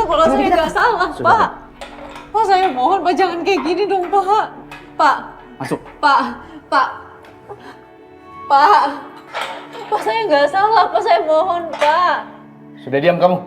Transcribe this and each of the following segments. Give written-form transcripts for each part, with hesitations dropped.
kalau saya nggak salah, Pak. Pak, saya mohon, Pak, jangan kayak gini dong, Pak. Pak. Masuk. Pak. Pak. Pak. Pak, saya nggak salah, Pak. Saya mohon, Pak. Sudah diam kamu.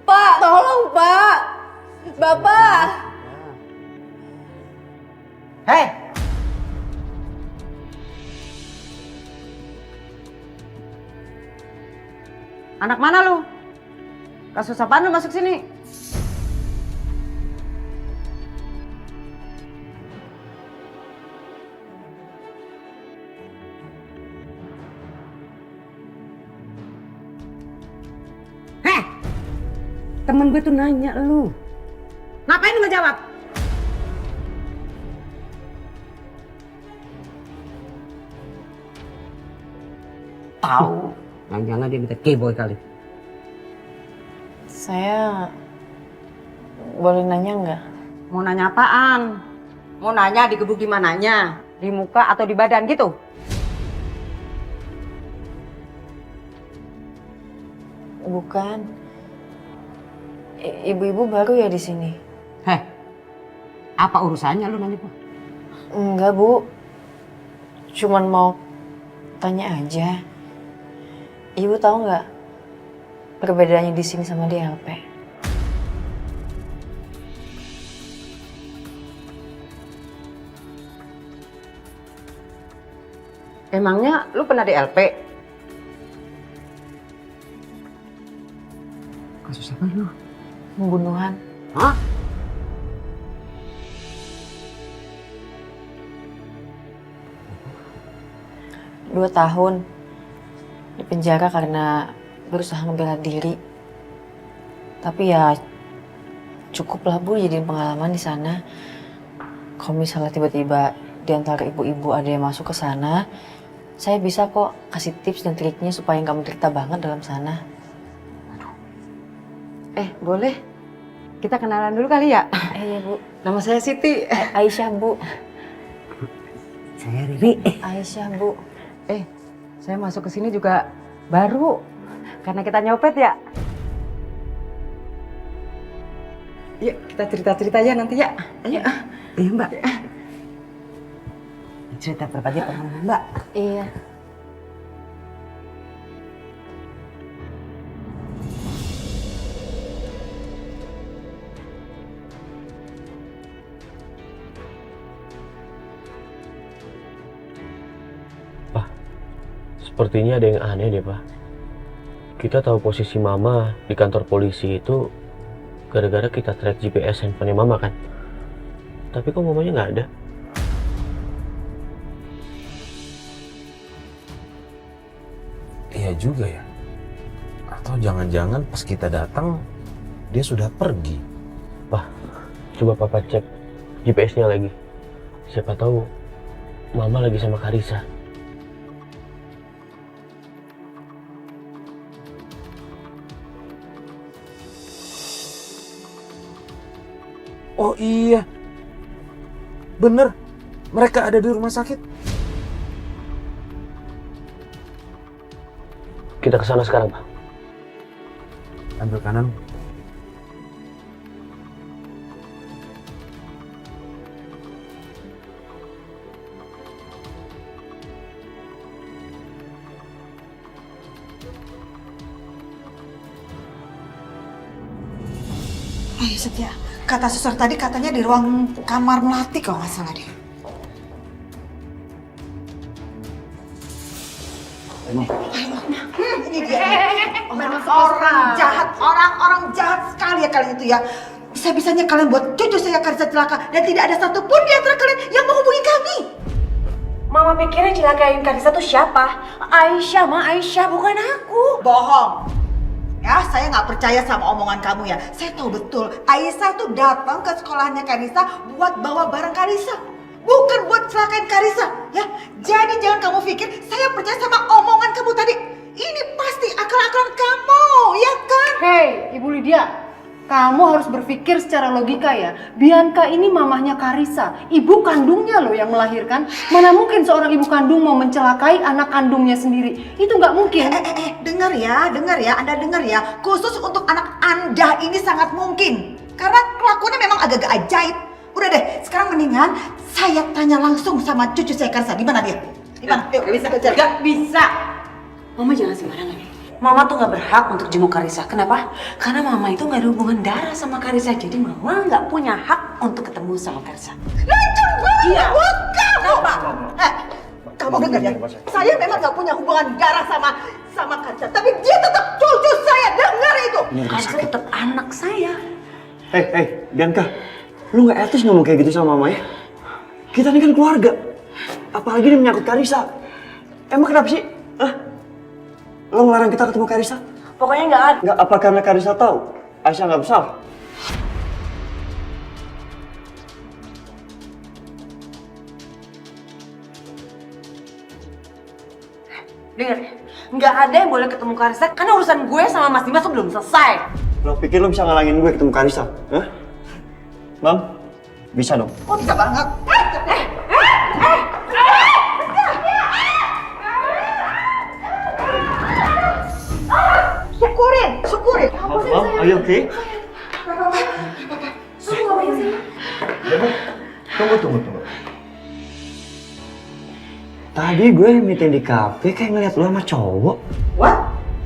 Pak, tolong, Pak. Bapak. Hei! Anak mana lu? Kasus apaan lu masuk sini? Heh! Temen gue tuh nanya lu. Ngapain lu gak jawab? Tahu. Jangan-jangan dia minta keyboy kali. Saya boleh nanya nggak? Mau nanya apaan? Mau nanya digebuk di mananya? Di muka atau di badan gitu? Bukan. Ibu-ibu baru ya di sini? Heh, apa urusannya lu nanya gua? Enggak, Bu. Cuman mau tanya aja. Ibu tahu nggak perbedaannya di sini sama di LP? Emangnya lu pernah di LP? Kasus apa lu? Pembunuhan. Hah? Dua tahun di penjara karena berusaha membela diri. Tapi ya cukuplah, Bu, jadiin pengalaman di sana. Kalau misalnya tiba-tiba di antara ibu-ibu ada yang masuk ke sana, saya bisa kok kasih tips dan triknya supaya nggak menderita banget dalam sana. Boleh. Kita kenalan dulu kali ya? Iya, Bu. Nama saya Siti. Aisyah, Bu. Saya Riri. Aisyah, Bu. Saya masuk ke sini juga baru. Karena kita nyopet ya. Yuk, kita cerita-cerita ya nanti ya. Ayo. Iya, Mbak. Cerita berbagi pengalaman, Mbak. Iya. Sepertinya ada yang aneh deh, Pak. Kita tahu posisi Mama di kantor polisi itu gara-gara kita track GPS handphonenya Mama kan. Tapi kok Mamanya nggak ada? Iya juga ya. Atau jangan-jangan pas kita datang dia sudah pergi. Pak, coba Papa cek GPS-nya lagi. Siapa tahu Mama lagi sama Karissa. Oh iya, bener, mereka ada di rumah sakit. Kita ke sana sekarang, Pak. Ambil kanan. Setia, kata suster tadi katanya di ruang kamar melati kalau nggak salah deh. Ini dia. Orang jahat sekali ya kalian itu ya. Bisa-bisanya kalian buat cucu saya Karissa celaka dan tidak ada satupun di antara kalian yang menghubungi kami. Mama pikirnya celakain Karissa tuh siapa? Aisyah, Aisyah, bukan aku. Bohong. Ya, saya nggak percaya sama omongan kamu ya. Saya tahu betul, Aisyah tuh datang ke sekolahnya Karissa buat bawa barang Karissa. Bukan buat celakain Karissa, ya. Jadi jangan kamu pikir saya percaya sama omongan kamu tadi. Ini pasti akal-akalan kamu, ya kan? Hei, Ibu Lydia. Kamu harus berpikir secara logika ya. Bianca ini mamahnya Karissa, ibu kandungnya loh yang melahirkan. Mana mungkin seorang ibu kandung mau mencelakai anak kandungnya sendiri? Itu nggak mungkin. Dengar ya, Anda dengar ya. Khusus untuk anak Anda ini sangat mungkin. Karena kelakuannya memang agak-agak ajaib. Udah deh, sekarang mendingan saya tanya langsung sama cucu saya Karissa. Di mana dia? Di mana? Yuk, bisa kejar. Gak bisa. Mama jangan sembarangan ya. Mama tuh gak berhak untuk jenguk Karissa. Kenapa? Karena Mama itu gak ada hubungan darah sama Karissa. Jadi Mama gak punya hak untuk ketemu sama Karissa. Lanjut banget Iya. buat kamu. Kamu dengar ya? Saya memang gak punya hubungan darah sama Karissa. Tapi dia tetap cucu saya. Dengar itu. Karissa tetap anak saya. Bianca, lu gak etis ngomong kayak gitu sama mama ya? Kita ini kan keluarga. Apalagi ini menyangkut Karissa. Emang kenapa sih? Lo ngelarang kita ketemu Karissa? Pokoknya gak ada. Nggak, apa karena Karissa tahu Aisyah nggak bersalah? Dengar ya. Gak ada yang boleh ketemu Karissa karena urusan gue sama Mas Dimas tuh belum selesai. Lo pikir lo bisa ngalangin gue ketemu Karissa? Hah? Mam, bisa dong. Oh bisa banget. Syukurin. Mam, are you okay? Tunggu. Tadi gue meeting di kafe kayak ngeliat lo sama cowok. What?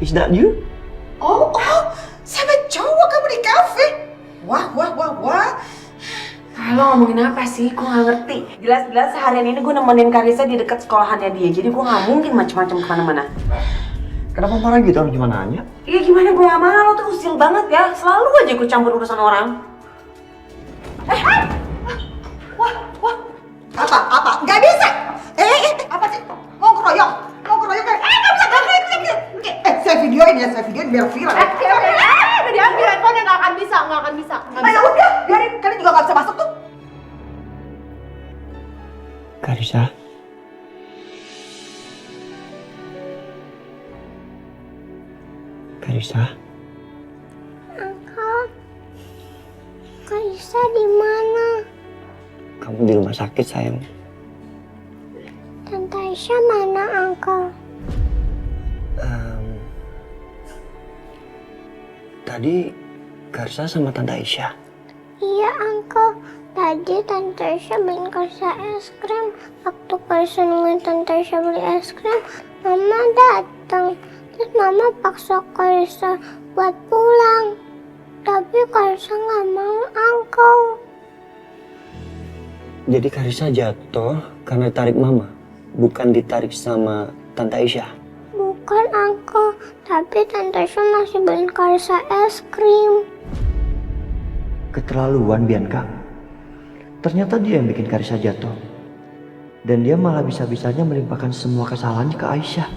Is that you? Oh, sama cowok kamu di kafe? Wah. Lo ngomongin apa sih? Gue gak ngerti. Jelas-jelas seharian ini gue nemenin Karissa di dekat sekolahannya dia. Jadi gue gak mungkin macam-macam kemana-mana. Kenapa marah gitu? Orang cuma nanya. Iya gimana gue gak mau, lo tuh usil banget ya. Selalu aja ikut campur urusan orang. Apa? Gak bisa. Apa sih? Mau keroyok kan? Gak bisa. Saya videoin biar viral. Udah diambil handphonenya, nggak akan bisa. Ya udah, biarin. Kalian juga gak bisa masuk tuh. Karissa. Uncle, Karissa di mana? Kamu di rumah sakit, sayang. Tante Aisyah mana, Uncle? Tadi Karissa sama Tante Aisyah. Iya, Uncle. Tadi Tante Aisyah beliin Karissa es krim. Waktu Karissa nungguin Tante Aisyah beli es krim, Mama datang. Terus Mama paksa Karissa buat pulang. Tapi Karissa nggak mau, Uncle. Jadi Karissa jatuh karena ditarik mama, bukan ditarik sama Tante Aisyah. Bukan, Uncle. Tapi Tante Aisyah masih beliin Karissa es krim. Keterlaluan, Bianca. Ternyata dia yang bikin Karissa jatuh. Dan dia malah bisa-bisanya melimpahkan semua kesalahannya ke Aisyah.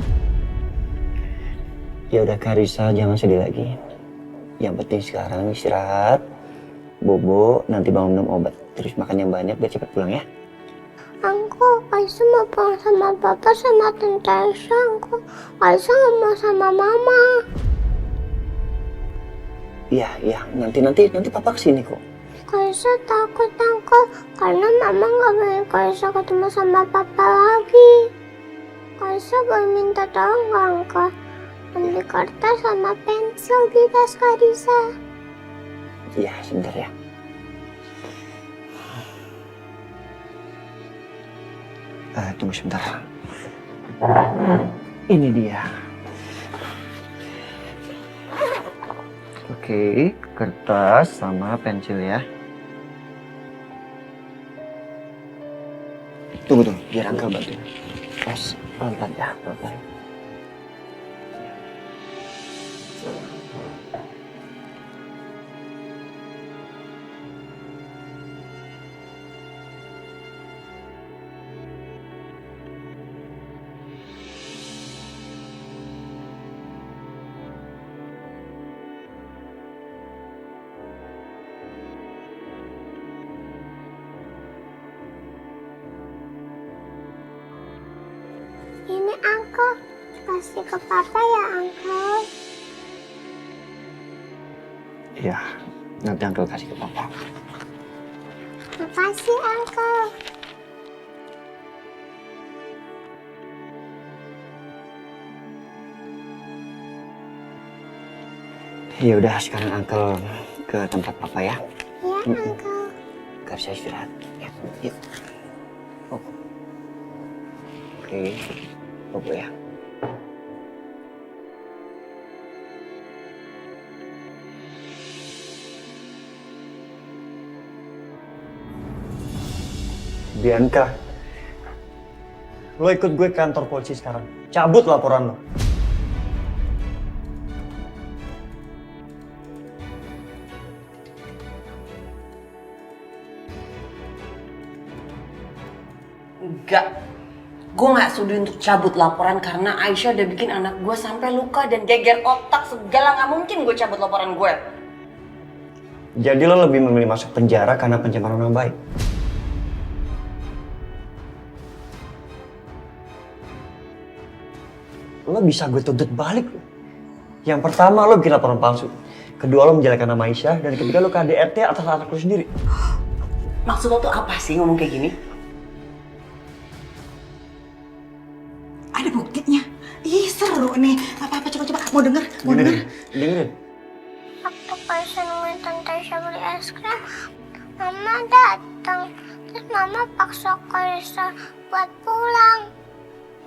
Ya udah Karissa, jangan sedih lagi. Yang penting sekarang istirahat, bobo, nanti bangun minum obat, terus makan yang banyak biar cepat pulang ya. Uncle, Karissa mau pulang sama Papa sama Tante Aisyah, Uncle. Karissa nggak mau sama Mama. Iya, nanti Papa kesini kok. Karissa takut, Uncle, karena Mama nggak boleh Karissa ketemu sama Papa lagi. Karissa boleh minta tolong nggak, Uncle? Ambil kertas sama pensil di tas Karissa. Iya, sebentar ya. Tunggu sebentar. Ini dia. Oke, kertas sama pensil ya. Tunggu, biar Uncle bantu. Pas, pelan-pelan ya, pelan-pelan. Ini, Uncle. Kasih ke Papa ya, Uncle. Ya, Nanti Uncle kasih ke papa. Makasih, Uncle. Ya udah, sekarang Uncle ke tempat papa ya. Ya, Uncle. Gak bisa istirahat. Ya, yuk. Oh. Oke, bobo ya. Bianca, lo ikut gue ke kantor polisi sekarang. Cabut laporan lo. Enggak. Gue gak sudi untuk cabut laporan karena Aisyah udah bikin anak gue sampai luka dan geger otak segala. Gak mungkin gue cabut laporan gue. Jadi lo lebih memilih masuk penjara karena pencemaran nama baik. Lo bisa gue tuntut balik lo. Yang pertama lo bikin laporan palsu. Kedua lo menjelekkan nama Aisyah. Dan ketiga lo KDRT atas anak lo sendiri. Maksud lo tuh apa sih ngomong kayak gini? Ada buktinya. Ih, seru nih. Apa-apa, coba-coba. Mau denger? Mau denger? Dengerin. Waktu Karisa nemuin Tante Aisyah beli es krim, Mama datang. Terus Mama paksa Karisa buat pulang.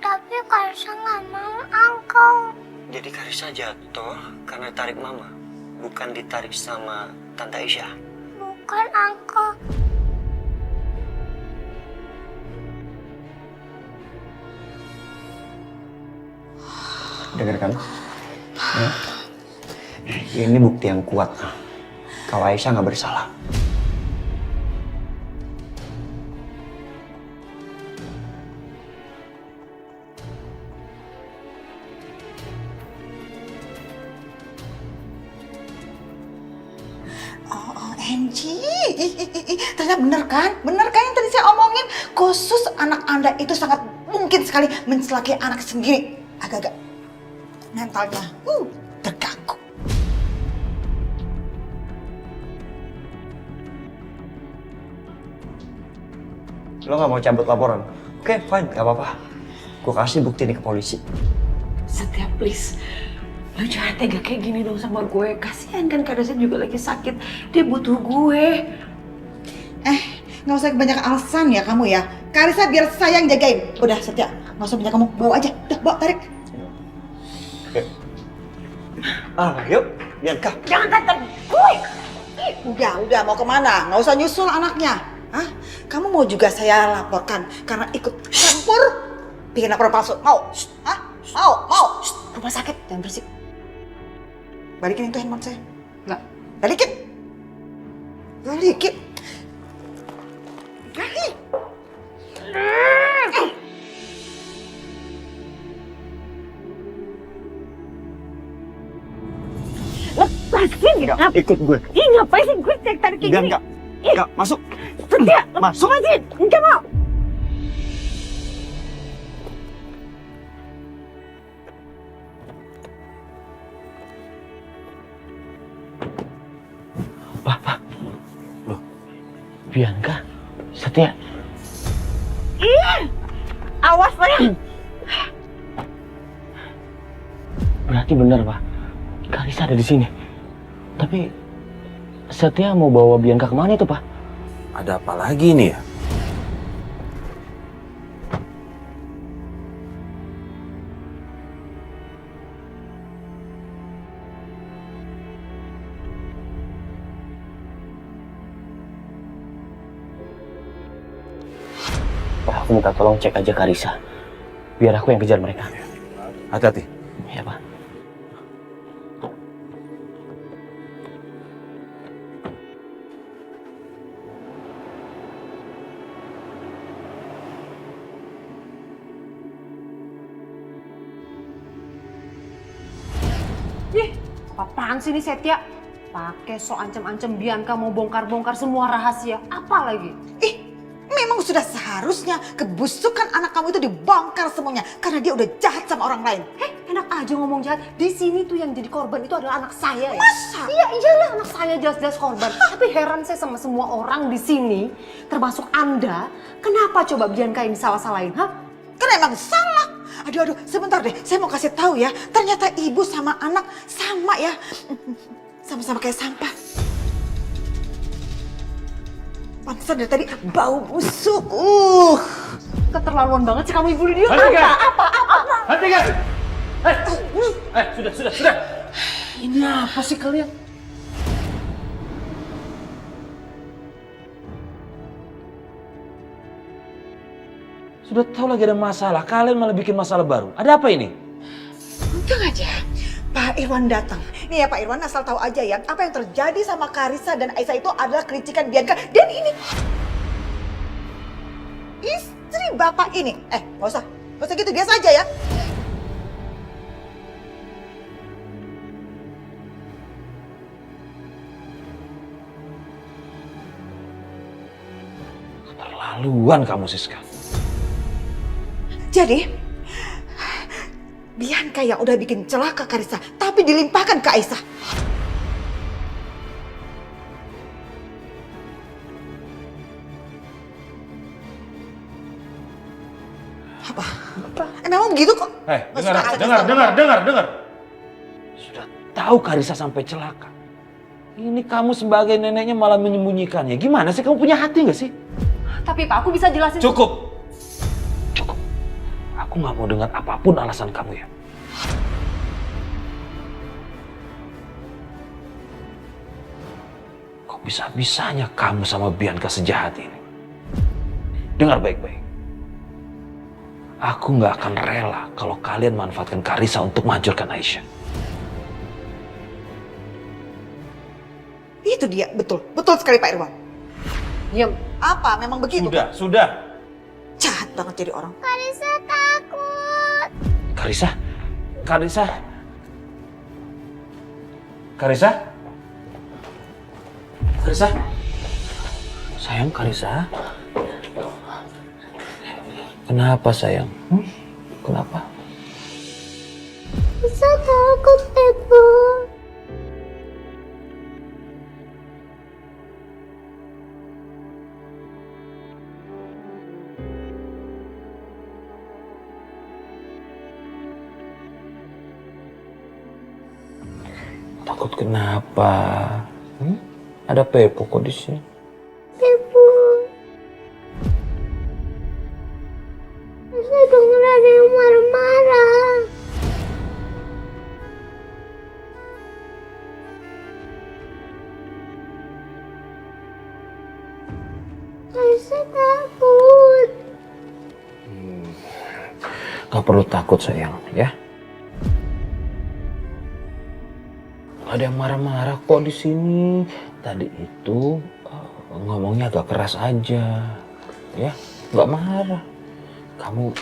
Tapi Karisa nggak mau, Uncle. Jadi Karisa jatuh karena ditarik mama. Bukan ditarik sama Tante Aisyah. Bukan, Uncle. Dengar kan? Ya. Ini bukti yang kuat. Kalau Aisyah nggak bersalah. OMG, ternyata bener kan? Bener kan yang tadi saya omongin? Khusus anak Anda itu sangat mungkin sekali mencelakai anak sendiri. Agak-agak mentalnya terganggu. Lo nggak mau cabut laporan? Oke, fine, nggak apa-apa. Gue kasih bukti ini ke polisi. Setiap please. Lo jangan tega kayak gini dong sama gue. Kasihan kan Karisa juga lagi sakit. Dia butuh gue. Nggak usah banyak alasan ya kamu ya. Karisa biar saya yang jagain. Udah, Setia, nggak usah banyak kamu. Bawa aja. Udah, bawa, tarik. Yuk, Bianca. Jangan tatap gue. Udah, mau kemana? Nggak usah nyusul anaknya. Hah? Kamu mau juga saya laporkan karena ikut campur bikin laporan palsu? Mau? Hah? Mau? Rumah sakit, jangan berisik. Balikin itu handphone saya. Enggak. Balikin. Lepasin gitu. Ikut gue. Ih, ngapain sih gue tarik kayak gini? Enggak, masuk. Setia, Masuk. lepasin. Enggak mau. Bianca, Setia. Awas lo. Berarti benar, Pak. Karisa ada di sini. Tapi Setia mau bawa Bianca kemana itu, Pak? Ada apa lagi nih ya? Pak, aku minta tolong cek aja Karisa. Biar aku yang kejar mereka. Hati-hati. Ya, Pak. Apaan sih ini Setia? Pakai so ancam-ancam Bianca mau bongkar-bongkar semua rahasia. Apa lagi? Memang sudah seharusnya kebusukan anak kamu itu dibongkar semuanya karena dia udah jahat sama orang lain. Enak aja ngomong jahat. Di sini tuh yang jadi korban itu adalah anak saya ya. Masa? Iya, iyalah anak saya. Kakaknya jelas-jelas korban. Tapi heran saya sama semua orang di sini, termasuk Anda. Kenapa coba Bianca ini salah-salahin, ha? Kan emang salah. Aduh, sebentar deh. Saya mau kasih tahu ya. Ternyata ibu sama anak sama ya. Sama-sama kayak sampah. Pantesan dari tadi bau busuk. Keterlaluan banget sih kamu Ibu Lydia. Apa? Hentikan! Sudah. Ini apa sih kalian? Sudah tahu lagi ada masalah, kalian malah bikin masalah baru. Ada apa ini? Untung aja Pak Irwan datang. Nih ya Pak Irwan, asal tahu aja ya, apa yang terjadi sama Karissa dan Aisyah itu adalah kelicikan Bianca. Dan ini istri bapak ini. Gak usah gitu, biasa aja ya. Keterlaluan kamu, Siska. Jadi, Bianca yang udah bikin celaka Karissa, tapi dilimpahkan ke Aisyah. Apa? Memang begitu kok? Dengar. Sudah tahu Karissa sampai celaka. Ini kamu sebagai neneknya malah menyembunyikannya. Gimana sih, kamu punya hati nggak sih? Tapi Pak, aku bisa jelasin. Cukup. Aku nggak mau dengar apapun alasan kamu ya. Kok bisa-bisanya kamu sama Bianca sejahat ini? Dengar baik-baik. Aku nggak akan rela kalau kalian manfaatkan Karissa untuk menghancurkan Aisyah. Itu dia, betul sekali Pak Irwan. Diam. Apa? Memang begitu? Sudah. Jahat banget jadi orang. Karissa takut. Karissa? Sayang, Karissa? Kenapa sayang? Kenapa? Karissa takut, Ibu. Takut kenapa? Ada Pepo kok di sini. Ibu. Saya dengar ada yang marah-marah. Saya takut. Gak perlu takut sayang, ya. Ada yang marah-marah kok di sini. Tadi itu ngomongnya agak keras aja, ya. Gak marah. Kamu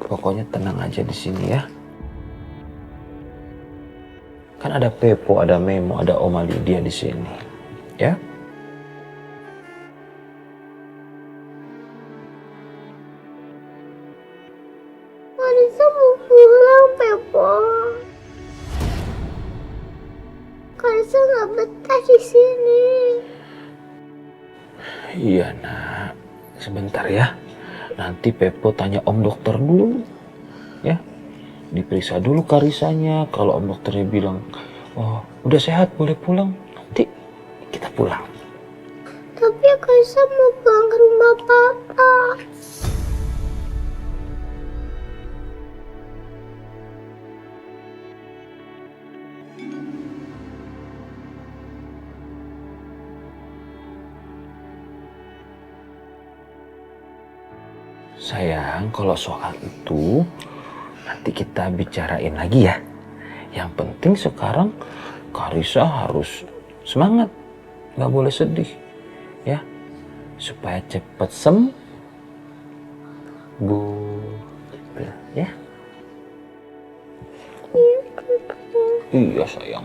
pokoknya tenang aja di sini ya. Kan ada Pepo, ada Memo, ada Oma Lydia di sini, ya. Karissa mau pulang, Pepo. Karissa nggak betah di sini. Iya nak, sebentar ya. Nanti Pepo tanya Om Dokter dulu, ya. Diperiksa dulu Karissanya. Kalau Om Dokternya bilang, oh udah sehat boleh pulang, nanti kita pulang. Tapi Karissa mau pulang ke rumah Papa. Sayang, kalau soal itu nanti kita bicarain lagi ya. Yang penting sekarang Karissa harus semangat, nggak boleh sedih, ya, supaya cepat sembuh, ya. Iya sayang.